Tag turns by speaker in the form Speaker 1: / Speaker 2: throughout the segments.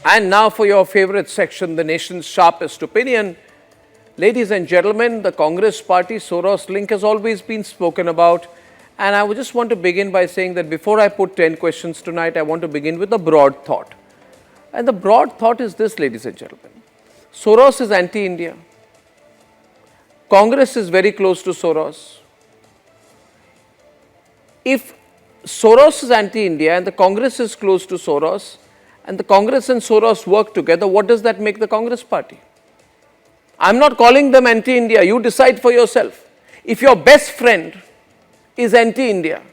Speaker 1: And now for your favorite section, the nation's sharpest opinion. Ladies and gentlemen, the Congress party Soros link has always been spoken about. And I would just want to begin by saying that before I put 10 questions tonight, I want to begin with a broad thought. And the broad thought is this, ladies and gentlemen. Soros is anti-India. Congress is very close to Soros. If Soros is anti-India and the Congress is close to Soros, and the Congress and Soros work together, what does that make the Congress party? I'm not calling them anti-India. You decide for yourself. If your best friend is anti-India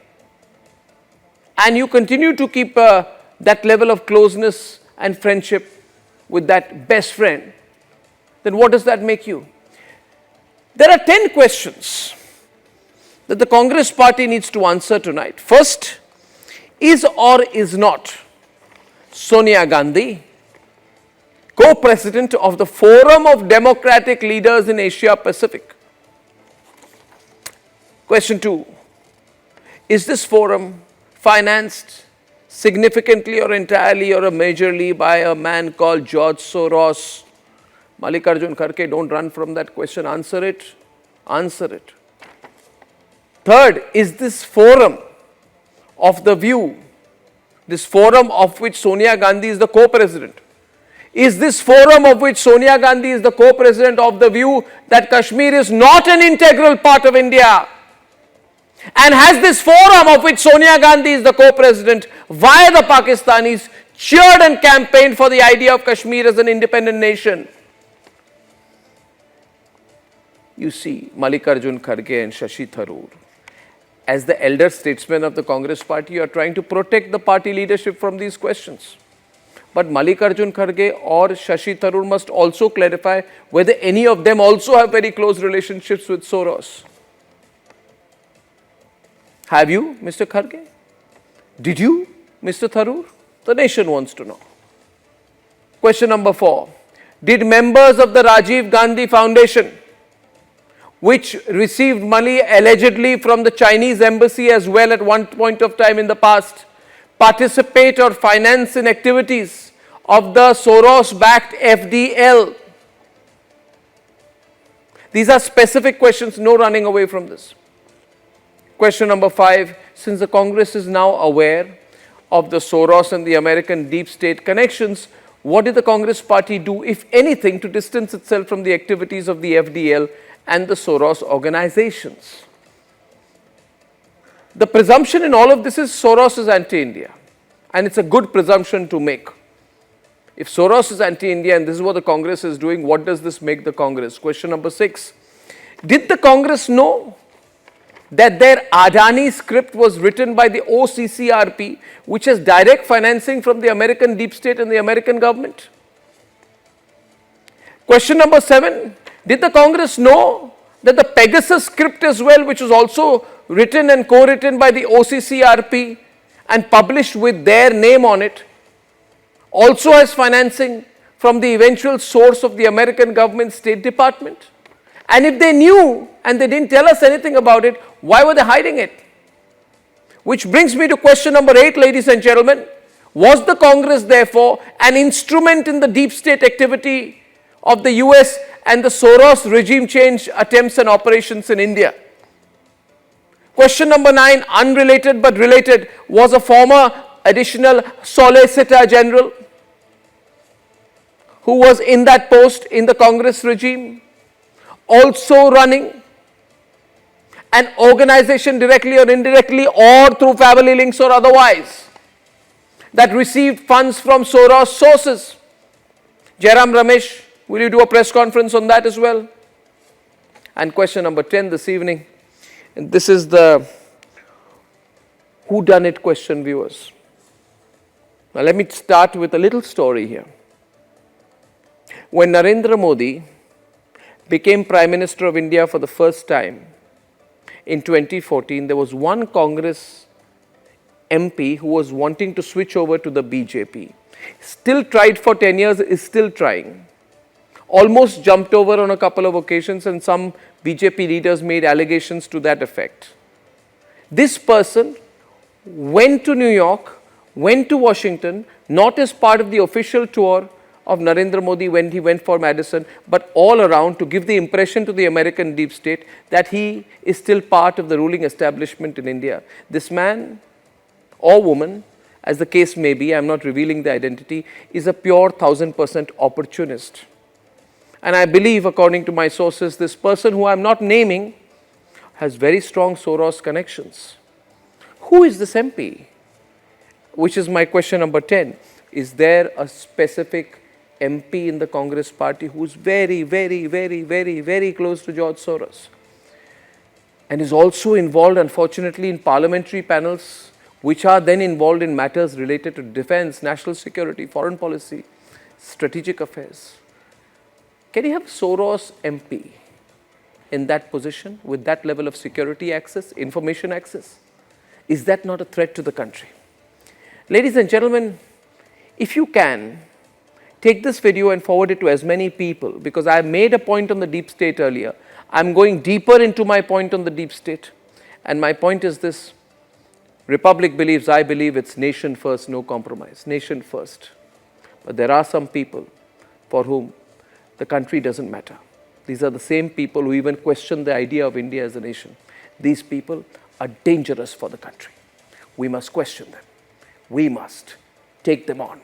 Speaker 1: and you continue to keep that level of closeness and friendship with that best friend, then what does that make you? There are 10 questions that the Congress party needs to answer tonight. First, is or is not Sonia Gandhi co-president of the Forum of Democratic Leaders in Asia Pacific? Question 2, is this forum financed significantly or entirely or majorly by a man called George Soros? Mallikarjun Kharge, don't run from that question. Answer it. Answer it. Third, is this forum of the view, this forum of which Sonia Gandhi is the co-president, is this forum of which Sonia Gandhi is the co-president of the view that Kashmir is not an integral part of India? And has this forum of which Sonia Gandhi is the co-president via the Pakistanis cheered and campaigned for the idea of Kashmir as an independent nation? You see, Mallikarjun Kharge and Shashi Tharoor, as the elder statesmen of the Congress party, you are trying to protect the party leadership from these questions. But Mallikarjun Kharge or Shashi Tharoor must also clarify whether any of them also have very close relationships with Soros. Have you, Mr. Kharge? Did you, Mr. Tharoor? The nation wants to know. Question number 4. Did members of the Rajiv Gandhi Foundation, which received money allegedly from the Chinese embassy as well at one point of time in the past, participate or finance in activities of the Soros-backed FDL? These are specific questions, no running away from this. Question number 5, since the Congress is now aware of the Soros and the American deep state connections, what did the Congress party do, if anything, to distance itself from the activities of the FDL and the Soros organizations? The presumption in all of this is Soros is anti-India, and it's a good presumption to make. If Soros is anti-India and this is what the Congress is doing, what does this make the Congress? Question number 6, did the Congress know that their Adani script was written by the OCCRP, which has direct financing from the American deep state and the American government? Question number 7, did the Congress know that the Pegasus script as well, which was also written and co-written by the OCCRP and published with their name on it, also has financing from the eventual source of the American government State Department? And if they knew and they didn't tell us anything about it, why were they hiding it? Which brings me to question number 8, ladies and gentlemen. Was the Congress therefore an instrument in the deep state activity of the US and the Soros regime change attempts and operations in India? Question number 9, unrelated but related, was a former additional Solicitor General who was in that post in the Congress regime also running an organization directly or indirectly or through family links or otherwise that received funds from Soros sources? Jairam Ramesh, will you do a press conference on that as well? And question number 10 this evening, and this is the whodunit question, viewers. Now let me start with a little story here. When Narendra Modi became Prime Minister of India for the first time in 2014, there was one Congress MP who was wanting to switch over to the BJP. Still tried for 10 years, is still trying. Almost jumped over on a couple of occasions, and some BJP leaders made allegations to that effect. This person went to New York went to Washington, not as part of the official tour of Narendra Modi when he went for Madison, but all around to give the impression to the American deep state that he is still part of the ruling establishment in India. This man or woman, as the case may be, I am not revealing the identity, is a pure 1000% opportunist. And I believe, according to my sources, this person who I am not naming has very strong Soros connections. Who is this MP? Which is my question number 10. Is there a specific MP in the Congress party who is very, very, very, very, very close to George Soros and is also involved, unfortunately, in parliamentary panels which are then involved in matters related to defense, national security, foreign policy, strategic affairs? Can you have Soros MP in that position with that level of security access, information access? Is that not a threat to the country? Ladies and gentlemen, if you can, take this video and forward it to as many people, because I made a point on the deep state earlier. I'm going deeper into my point on the deep state. And my point is this: Republic believes, I believe it's nation first, no compromise. Nation first. But there are some people for whom the country doesn't matter. These are the same people who even question the idea of India as a nation. These people are dangerous for the country. We must question them. We must take them on.